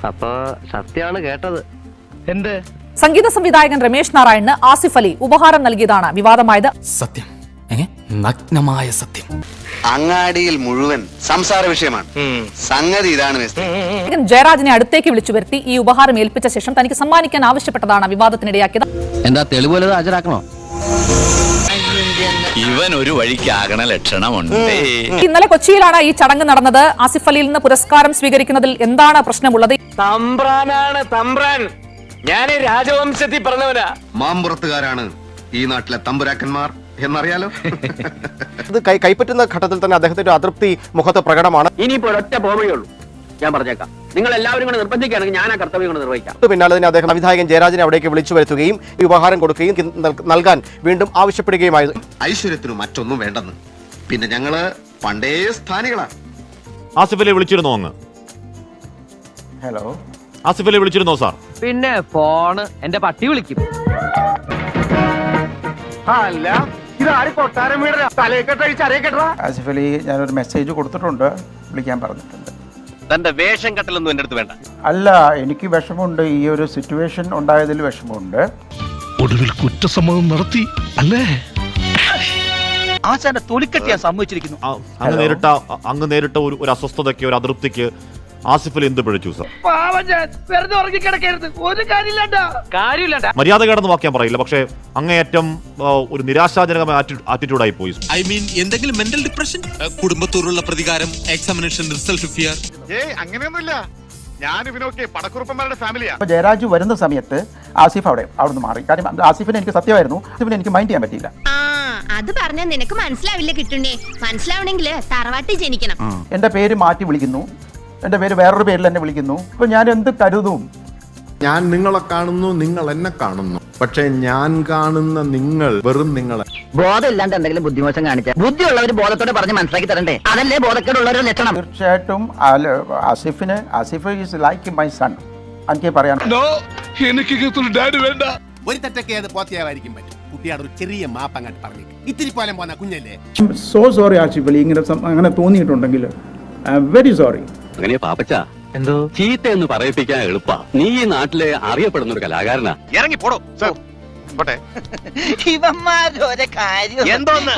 അപ്പൊ സത്യമാണ് കേട്ടത്. എന്ത്? സംഗീത സംവിധായകൻ രമേശ് നാരായണന് ആസിഫ് അലി ഉപഹാരം നൽകിയതാണ് വിവാദമായത്. സത്യം, നഗ്നമായ സത്യം. അങ്ങാടിയിൽ മുഴുവൻ സംസാര വിഷയമാണ്. സംഗതി ഇതാണ്. ജയരാജനെ അടുത്തേക്ക് വിളിച്ചു വരുത്തി ഈ ഉപഹാരം ഏൽപ്പിച്ച ശേഷം തനിക്ക് സമ്മാനിക്കാൻ ആവശ്യപ്പെട്ടതാണ് വിവാദത്തിനിടയാക്കിയത്. എന്താ തെളിവ് ഹാജരാക്കണോ? ഇവൻ ഒരു വഴിക്കാകണ ലക്ഷണമുണ്ട്. ഇന്നലെ കൊച്ചിയിലാണ് ഈ ചടങ്ങ് നടന്നത്. ആസിഫ് അലിയിൽ നിന്ന് പുരസ്കാരം സ്വീകരിക്കുന്നതിൽ എന്താണ് പ്രശ്നമുള്ളത്? തമ്പ്രാനാണ് തമ്പ്രാൻ. ഞാൻ രാജവംശത്തിൽ പറഞ്ഞവനാ. മാമ്പുറത്തുകാരാണ് ഈ നാട്ടിലെ തമ്പുരാക്കന്മാർ എന്നറിയാലോ. ഇത് കൈപ്പറ്റുന്ന ഘട്ടത്തിൽ തന്നെ അദ്ദേഹത്തിന്റെ അതൃപ്തി മുഖത്ത് പ്രകടമാണ്. ഇനിയിപ്പോ ഒരൊറ്റ പോവുകയുള്ളൂ. ഞാൻ പറഞ്ഞേക്കാം, നിങ്ങൾ എല്ലാവരും കൂടെ നിർബന്ധിക്കുകയാണെങ്കിൽ ഞാൻ ആ കർത്തവ്യം കൊണ്ട് നിർവഹിക്കാം. പിന്നാലെ തന്നെ അദ്ദേഹം സംവിധായകൻ ജയരാജനെ അവിടേക്ക് വിളിച്ചു വരുത്തുകയും ഈ ഉപഹാരം കൊടുക്കുകയും നൽകാൻ വീണ്ടും ആവശ്യപ്പെടുകയുമായിരുന്നു. ഐശ്വര്യത്തിനും മറ്റൊന്നും വേണ്ടെന്ന്. പിന്നെ ഞങ്ങള് പണ്ടേ സ്ഥാനികളാണ്. ആസിഫ് അലി വിളിച്ചിരുന്നോ അങ്ങ്? ഹലോ, ആസിഫ് അലി വിളിച്ചിരുന്നോ സാർ? പിന്നെ ഫോണ് എന്റെ പട്ടി വിളിക്കും. അല്ല, ഇത് ആര് കൊട്ടാരം വീട തലയെക്കെട്ടഴിച്ചറിയക്കെട്ടാ. ആസിഫ് അലി ഞാനൊരു മെസ്സേജ് കൊടുത്തിട്ടുണ്ട്, വിളിക്കാൻ പറഞ്ഞിട്ടുണ്ട്. തന്റെ വേഷം കെട്ടലൊന്നും എന്റെ അടുത്ത് വേണ്ട. അല്ല, എനിക്ക് വിഷമമുണ്ട്. ഈ ഒരു സിറ്റുവേഷൻ ഉണ്ടായതിൽ വിഷമമുണ്ട്. ഒടുവിൽ കുറ്റസമ്മതം നടത്തി അല്ലേ? ആശാന്റെ തൊലിക്കെട്ടിയാ സംഭവിച്ചിരിക്കുന്നു. അങ്ങ് നേരിട്ട ഒരു അസ്വസ്ഥതയ്ക്ക്, ഒരു അതൃപ്തിക്ക് ആസിഫ് അലി എന്ത് പിഴച്ചു സാർ? മര്യാദകേടെന്ന് വാക്യം പറയില്ല, പക്ഷേ അങ്ങേയറ്റം ഒരു നിരാശാജനകമായ ആറ്റിറ്റ്യൂഡായി പോയി. ഐ മീൻ, എന്തെങ്കിലും മെന്റൽ ഡിപ്രഷൻ, കുടുംബത്തോടുള്ള പ്രതികാരം, എക്സാമിനേഷൻ റിസൾട്ട് ഫിയർ? അങ്ങനെയൊന്നുമില്ല. ഞാൻ ഇവനൊക്കെ പടക്കുറുപ്പന്മാരുടെ ഫാമിലിയാ. അപ്പോൾ ജയരാജ് വരുന്ന സമയത്ത് ആസിഫ് അവിടുന്ന് മാറി. കാര്യം ആസിഫിനെ എനിക്ക് സത്യമായിരുന്നു, ആസിഫിനെ എനിക്ക് മൈൻഡ് ചെയ്യാൻ പറ്റിയില്ല. അത് പറഞ്ഞാൽ നിനക്ക് മനസ്സിലാവില്ല കിട്ടുണ്ടേ. മനസ്സിലാവണമെങ്കിൽ തറവാട്ടിൽ ജനിക്കണം. എൻ്റെ പേര് മാറ്റി വിളിക്കുന്നു, എൻ്റെ പേര് വേറൊരു പേരിൽ എന്നെ വിളിക്കുന്നു. അപ്പോൾ ഞാൻ എന്ത് കരുതും? ഞാൻ നിങ്ങളെ കാണുന്നു, നിങ്ങൾ എന്നെ കാണുന്നു. പക്ഷെ ഞാൻ കാണുന്ന നിങ്ങൾ വെറും നിങ്ങളെ. ബോധം ഇല്ലാണ്ട് എന്തെങ്കിലും ബുദ്ധിമോശം കാണിച്ചാൽ ബുദ്ധിയുള്ളവർ ബോധത്തോടെ പറഞ്ഞ് മനസ്സിലാക്കി തരണ്ടേ? അതല്ലേ ബോധക്കേടുള്ളവരുടെ ലക്ഷണം. തീർച്ചയായിട്ടും Asif is like my son. എനിക്ക് പറയാൻ എനിക്ക് ഡാഡി വേണ്ട. ഒരു തെറ്റൊക്കെ അത് പോത്തിയാവായിരിക്കും പറ്റും. കുട്ടിയോട് ഒരു ചെറിയ മാപ്പ് അങ്ങോട്ട് പറഞ്ഞു. ഇത്തിരി പോലും പോന്ന കുഞ്ഞല്ലേ. സോ സോറി ആസിഫ് അലി, അങ്ങനെ തോന്നിയിട്ടുണ്ടെങ്കിൽ ഐ ആം വെരി സോറി. അങ്ങനെ പാപ്പച്ച എന്തോ ചീത്ത എന്ന് പറയിപ്പിക്കാൻ എളുപ്പാ. നീ ഈ നാട്ടിലെ അറിയപ്പെടുന്ന ഒരു കലാകാരനാ. ഇറങ്ങി പോടോ. ഇവന്മാരൊരു കാര്യം എന്തോന്ന്?